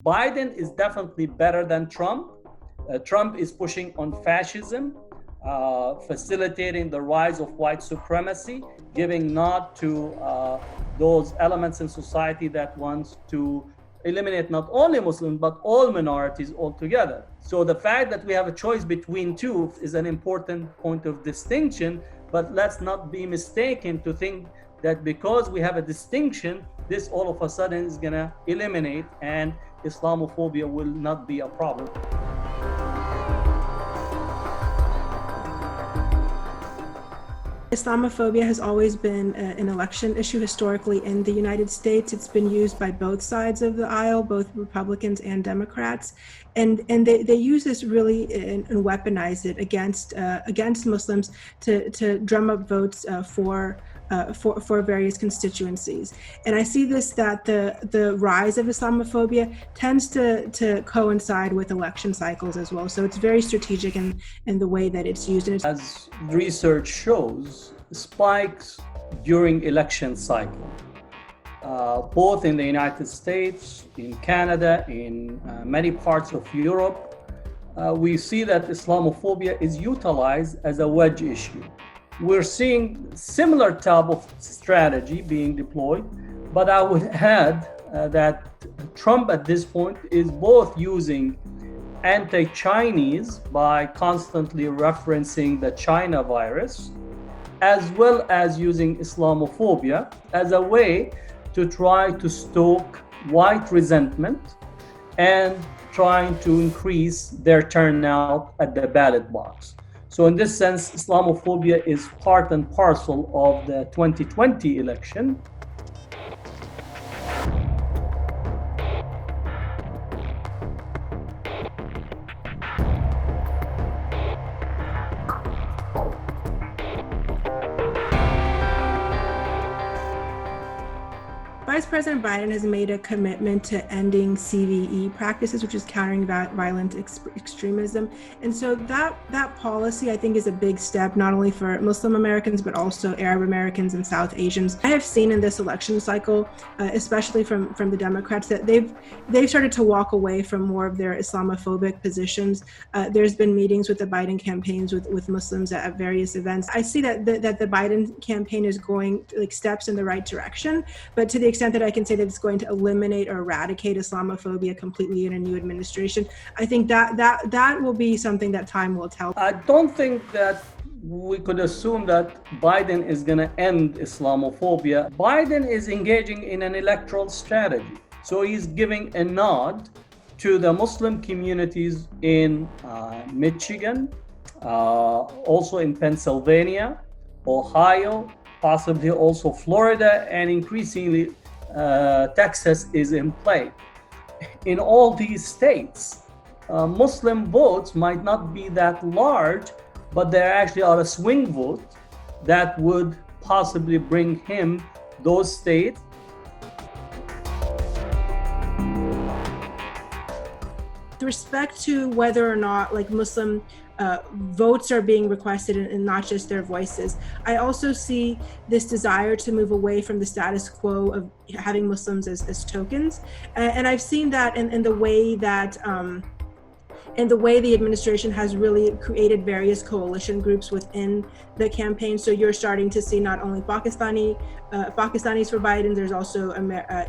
Biden is definitely better than Trump. Trump is pushing on fascism, facilitating the rise of white supremacy, giving nod to those elements in society that wants to eliminate not only Muslims, but all minorities altogether. So the fact that we have a choice between two is an important point of distinction, but let's not be mistaken to think that because we have a distinction, this all of a sudden is gonna eliminate and Islamophobia will not be a problem. Islamophobia has always been an election issue historically in the United States. It's been used by both sides of the aisle, both Republicans and Democrats. And they use this really and weaponize it against Muslims to drum up votes for various constituencies. And I see this, that the rise of Islamophobia tends to coincide with election cycles as well. So it's very strategic in the way that it's used. And as research shows, spikes during election cycle, both in the United States, in Canada, in many parts of Europe, we see that Islamophobia is utilized as a wedge issue. We're seeing similar type of strategy being deployed, but I would add that Trump at this point is both using anti-Chinese by constantly referencing the China virus, as well as using Islamophobia as a way to try to stoke white resentment and trying to increase their turnout at the ballot box. So in this sense, Islamophobia is part and parcel of the 2020 election. Vice President Biden has made a commitment to ending CVE practices, which is countering violent extremism. And so that policy, I think, is a big step, not only for Muslim Americans, but also Arab Americans and South Asians. I have seen in this election cycle, especially from the Democrats, that they've started to walk away from more of their Islamophobic positions. There's been meetings with the Biden campaigns with Muslims at various events. I see that the Biden campaign is going like steps in the right direction, but to the extent that I can say that it's going to eliminate or eradicate Islamophobia completely in a new administration, I think that will be something that time will tell. I don't think that we could assume that Biden is going to end Islamophobia. Biden is engaging in an electoral strategy. So he's giving a nod to the Muslim communities in Michigan, also in Pennsylvania, Ohio, possibly also Florida, and increasingly Texas is in play. In all these states, Muslim votes might not be that large, but there actually are a swing vote that would possibly bring him those states. With respect to whether or not like Muslim votes are being requested and not just their voices, I also see this desire to move away from the status quo of having Muslims as tokens. And I've seen that in the way that the administration has really created various coalition groups within the campaign. So you're starting to see not only Pakistanis for Biden, there's also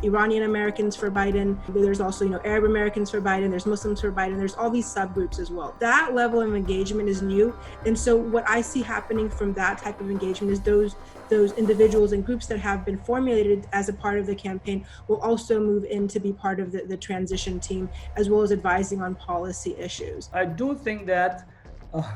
Iranian Americans for Biden, there's also Arab Americans for Biden, there's Muslims for Biden, there's all these subgroups as well. That level of engagement is new. And so what I see happening from that type of engagement is those individuals and groups that have been formulated as a part of the campaign will also move in to be part of the transition team, as well as advising on policy issues. I do think that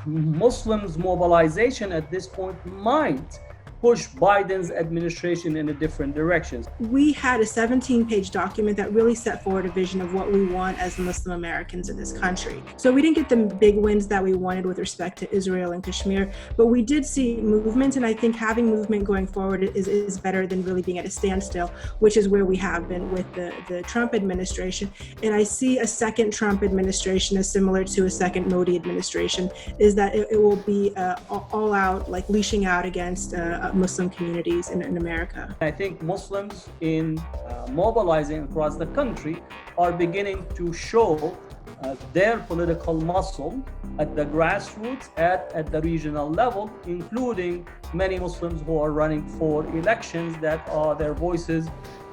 Muslims' mobilization at this point might push Biden's administration in a different direction. We had a 17-page document that really set forward a vision of what we want as Muslim Americans in this country. So we didn't get the big wins that we wanted with respect to Israel and Kashmir, but we did see movement, and I think having movement going forward is better than really being at a standstill, which is where we have been with the Trump administration. And I see a second Trump administration as similar to a second Modi administration, is that it will be all out, like leashing out against Muslim communities in America. I think Muslims in mobilizing across the country are beginning to show their political muscle at the grassroots, at the regional level, including many Muslims who are running for elections that their voices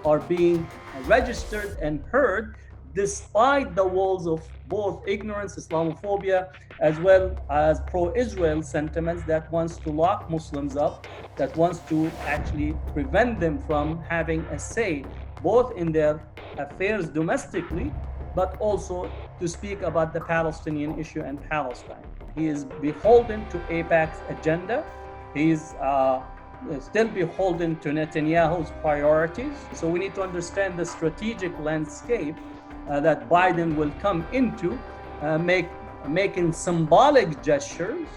are being registered and heard, despite the walls of both ignorance, Islamophobia, as well as pro-Israel sentiments that wants to lock Muslims up, that wants to actually prevent them from having a say both in their affairs domestically, but also to speak about the Palestinian issue and Palestine. He is beholden to AIPAC's agenda. He is still beholden to Netanyahu's priorities. So we need to understand the strategic landscape that Biden will come into, making symbolic gestures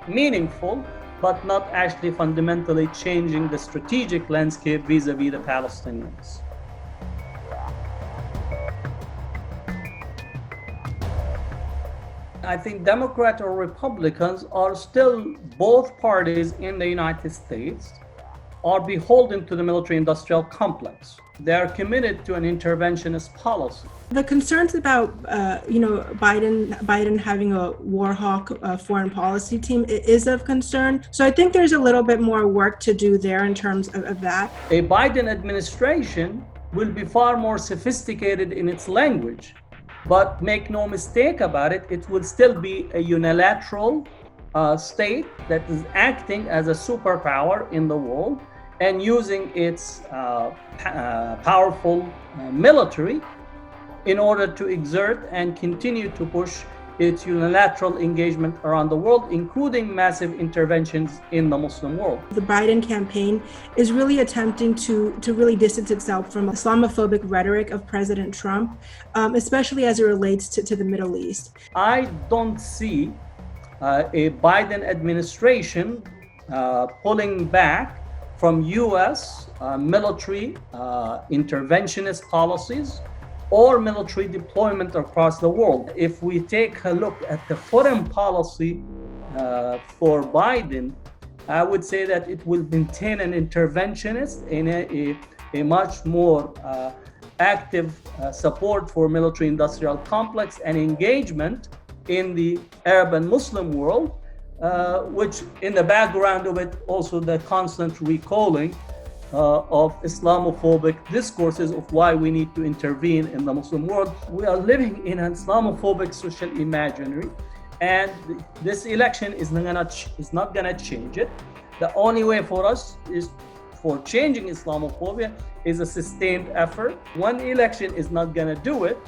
meaningful, but not actually fundamentally changing the strategic landscape vis-a-vis the Palestinians. I think Democrats or Republicans are still, both parties in the United States are beholden to the military-industrial complex. They are committed to an interventionist policy. The concerns about, Biden having a war hawk foreign policy team is of concern. So I think there's a little bit more work to do there in terms of that. A Biden administration will be far more sophisticated in its language, but make no mistake about it, it will still be a unilateral state that is acting as a superpower in the world and using its powerful military in order to exert and continue to push its unilateral engagement around the world, including massive interventions in the Muslim world. The Biden campaign is really attempting to really distance itself from Islamophobic rhetoric of President Trump, especially as it relates to the Middle East. I don't see a Biden administration pulling back from U.S. Military interventionist policies or military deployment across the world. If we take a look at the foreign policy for Biden, I would say that it will maintain an interventionist in a much more active support for military-industrial complex and engagement in the Arab and Muslim world, which in the background of it also the constant recalling of Islamophobic discourses of why we need to intervene in the Muslim world. We are living in an Islamophobic social imaginary, and this election is not gonna change it. The only way for us is for changing Islamophobia is a sustained effort. One election is not gonna do it.